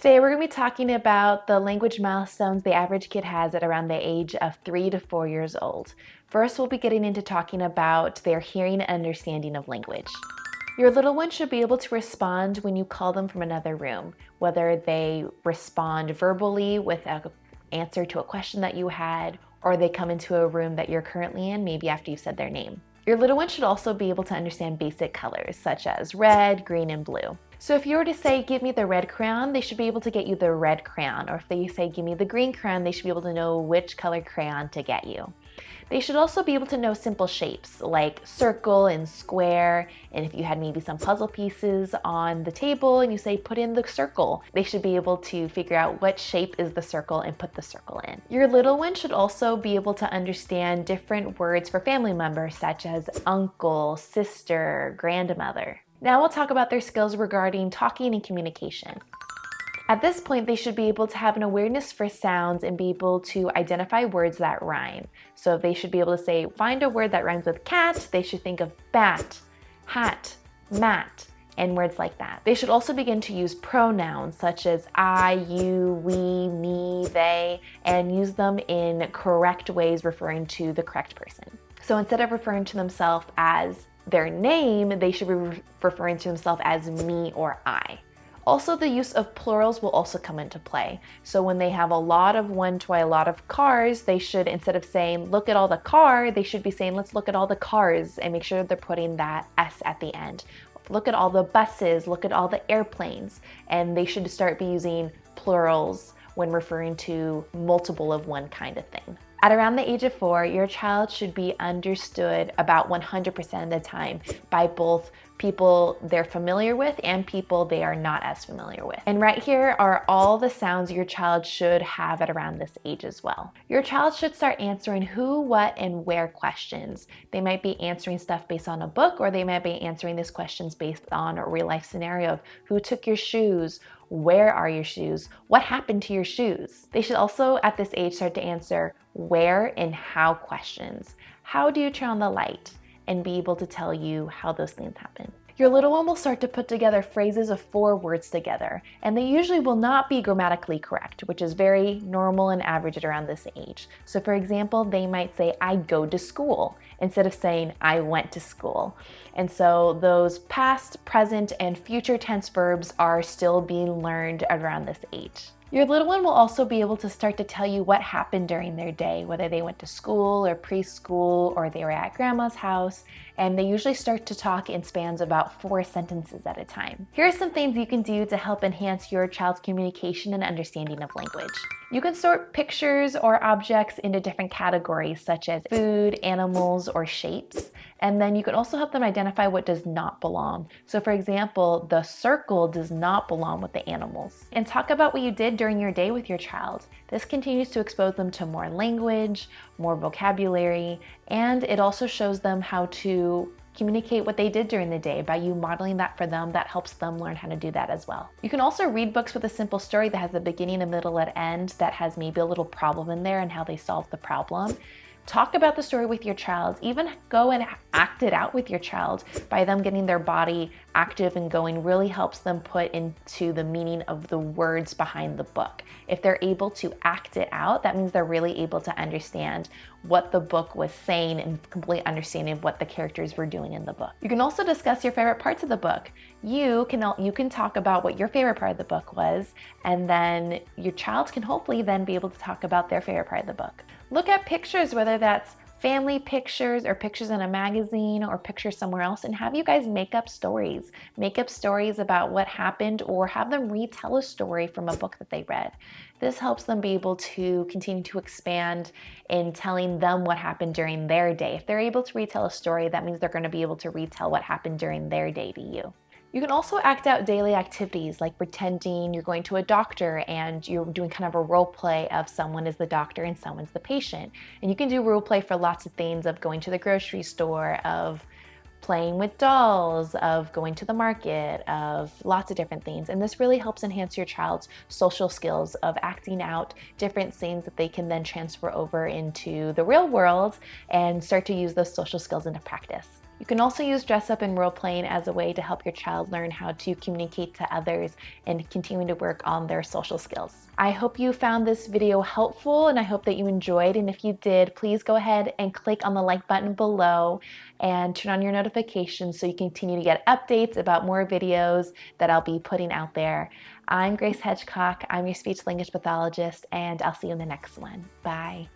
Today we're going to be talking about the language milestones the average kid has at around the age of 3 to 4 years old. First, we'll be getting into talking about their hearing and understanding of language. Your little one should be able to respond when you call them from another room, whether they respond verbally with an answer to a question that you had, or they come into a room that you're currently in, maybe after you said their name. Your little one should also be able to understand basic colors, such as red, green, and blue. So if you were to say, give me the red crayon, they should be able to get you the red crayon. Or if they say, give me the green crayon, they should be able to know which color crayon to get you. They should also be able to know simple shapes like circle and square. And if you had maybe some puzzle pieces on the table and you say, put in the circle, they should be able to figure out what shape is the circle and put the circle in. Your little one should also be able to understand different words for family members, such as uncle, sister, grandmother. Now we'll talk about their skills regarding talking and communication. At this point, they should be able to have an awareness for sounds and be able to identify words that rhyme. So they should be able to say, find a word that rhymes with cat. They should think of bat, hat, mat, and words like that. They should also begin to use pronouns such as I, you, we, me, they, and use them in correct ways referring to the correct person. So instead of referring to themselves as their name, they should be referring to themselves as me or I. Also, the use of plurals will also come into play. So when they have a lot of one toy, a lot of cars, they should, instead of saying, look at all the car, they should be saying, let's look at all the cars, and make sure they're putting that S at the end. Look at all the buses, look at all the airplanes, and they should start be using plurals when referring to multiple of one kind of thing. At around the age of 4, your child should be understood about 100% of the time by both people they're familiar with and people they are not as familiar with. And right here are all the sounds your child should have at around this age as well. Your child should start answering who, what, and where questions. They might be answering stuff based on a book, or they might be answering these questions based on a real life scenario of who took your shoes, where are your shoes, what happened to your shoes. They should also at this age start to answer where and how questions. How do you turn on the light? And be able to tell you how those things happen. Your little one will start to put together phrases of 4 words together, and they usually will not be grammatically correct, which is very normal and average at around this age. So for example, they might say, I go to school, instead of saying, I went to school. And so those past, present, and future tense verbs are still being learned around this age. Your little one will also be able to start to tell you what happened during their day, whether they went to school or preschool or they were at grandma's house, and they usually start to talk in spans about 4 sentences at a time. Here are some things you can do to help enhance your child's communication and understanding of language. You can sort pictures or objects into different categories such as food, animals, or shapes. And then you can also help them identify what does not belong. So for example, the circle does not belong with the animals. And talk about what you did during your day with your child. This continues to expose them to more language, more vocabulary, and it also shows them how to communicate what they did during the day. By you modeling that for them, that helps them learn how to do that as well. You can also read books with a simple story that has a beginning, a middle, and end that has maybe a little problem in there and how they solve the problem. Talk about the story with your child. Even go and act it out with your child. By them getting their body active and going really helps them put into the meaning of the words behind the book. If they're able to act it out, that means they're really able to understand what the book was saying and complete understanding of what the characters were doing in the book. You can also discuss your favorite parts of the book. You can talk about what your favorite part of the book was, and then your child can hopefully then be able to talk about their favorite part of the book. Look at pictures, whether that's family pictures or pictures in a magazine or pictures somewhere else, and have you guys make up stories. Make up stories about what happened, or have them retell a story from a book that they read. This helps them be able to continue to expand in telling them what happened during their day. If they're able to retell a story, that means they're going to be able to retell what happened during their day to you. You can also act out daily activities like pretending you're going to a doctor and you're doing kind of a role play of someone is the doctor and someone's the patient. And you can do role play for lots of things, of going to the grocery store, of playing with dolls, of going to the market, of lots of different things. And this really helps enhance your child's social skills of acting out different things that they can then transfer over into the real world and start to use those social skills into practice. You can also use dress up and role playing as a way to help your child learn how to communicate to others and continue to work on their social skills. I hope you found this video helpful and I hope that you enjoyed. And if you did, please go ahead and click on the like button below and turn on your notifications so you continue to get updates about more videos that I'll be putting out there. I'm Grace Hedgecock. I'm your speech language pathologist, and I'll see you in the next one. Bye.